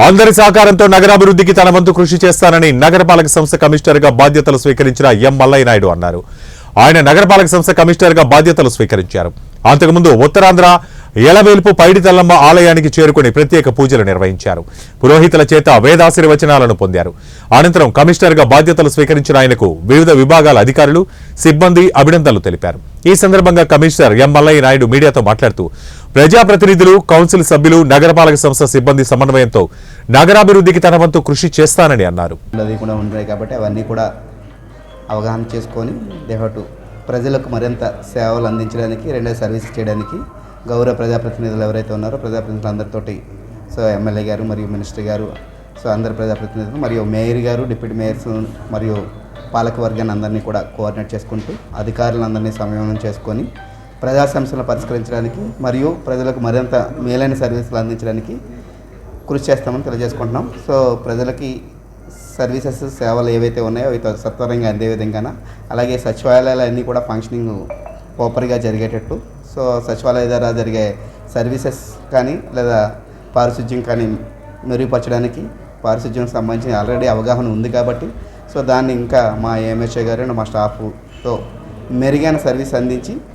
అందరి సహకారంతో నగరాభివృద్ధికి తన వంతు కృషి చేస్తానని నగరపాలక సంస్థ కమిషనర్గా బాధ్యతలు స్వీకరించిన ఎం మల్లయ్య నాయుడు అన్నారు. ఆయన నగరపాలక సంస్థ కమిషనర్గా బాధ్యతలు స్వీకరించారు. అంతకుముందు ఉత్తరాంధ్ర ఎలవేల్పు పైడితల్లమ్మ ఆలయానికి చేరుకుని ప్రత్యేక పూజలు నిర్వహించారు. పురోహితుల చేత వేదాశీర్వచనాలను పొందారు. అనంతరం కమిషనర్గా బాధ్యతలు స్వీకరించిన ఆయనకు వివిధ విభాగాల అధికారులు, సిబ్బంది అభినందనలు తెలిపారు. ఈ సందర్భంగా కమిషనర్ ఎం మల్లయ్య నాయుడు మీడియాతో మాట్లాడుతూ ప్రజాప్రతినిధులు, కౌన్సిల్ సభ్యులు, నగరపాలక సంస్థ సిబ్బంది సమన్వయంతో నగరాభివృద్ధికి తన వంతు కృషి చేస్తానని అన్నారు. కాబట్టి అవన్నీ కూడా అవగాహన చేసుకొని ప్రజలకు మరింత సేవలు అందించడానికి, రెండో సర్వీస్ చేయడానికి గౌరవ ప్రజాప్రతినిధులు ఎవరైతే ఉన్నారో ప్రజాప్రతినిధులు అందరితోటి ఎమ్మెల్యే గారు మరియు మినిస్టర్ గారు అందరు ప్రజాప్రతినిధులు మరియు మేయర్ గారు, డిప్యూటీ మేయర్స్ మరియు పాలక వర్గాన్ని అందరినీ కూడా కోఆర్డినేట్ చేసుకుంటూ అధికారులందరినీ సమన్వయం చేసుకొని ప్రజా సమస్యలను పరిష్కరించడానికి మరియు ప్రజలకు మరింత మేలైన సర్వీసులు అందించడానికి కృషి చేస్తామని తెలియజేసుకుంటున్నాం. సో ప్రజలకి సర్వీసెస్, సేవలు ఏవైతే ఉన్నాయో అవి సత్వరంగా అందే విధంగా, అలాగే సచివాలయాలు అన్నీ కూడా ఫంక్షనింగ్ ప్రాపర్గా జరిగేటట్టు, సో సచివాలయ ద్వారా జరిగే సర్వీసెస్ కానీ లేదా పారిశుధ్యం కానీ మెరుగుపరచడానికి, పారిశుధ్యం సంబంధించి ఆల్రెడీ అవగాహన ఉంది కాబట్టి సో దాన్ని ఇంకా మా ఏఎంహెచ్ఏ గారు మా స్టాఫ్తో మెరుగైన సర్వీస్ అందించి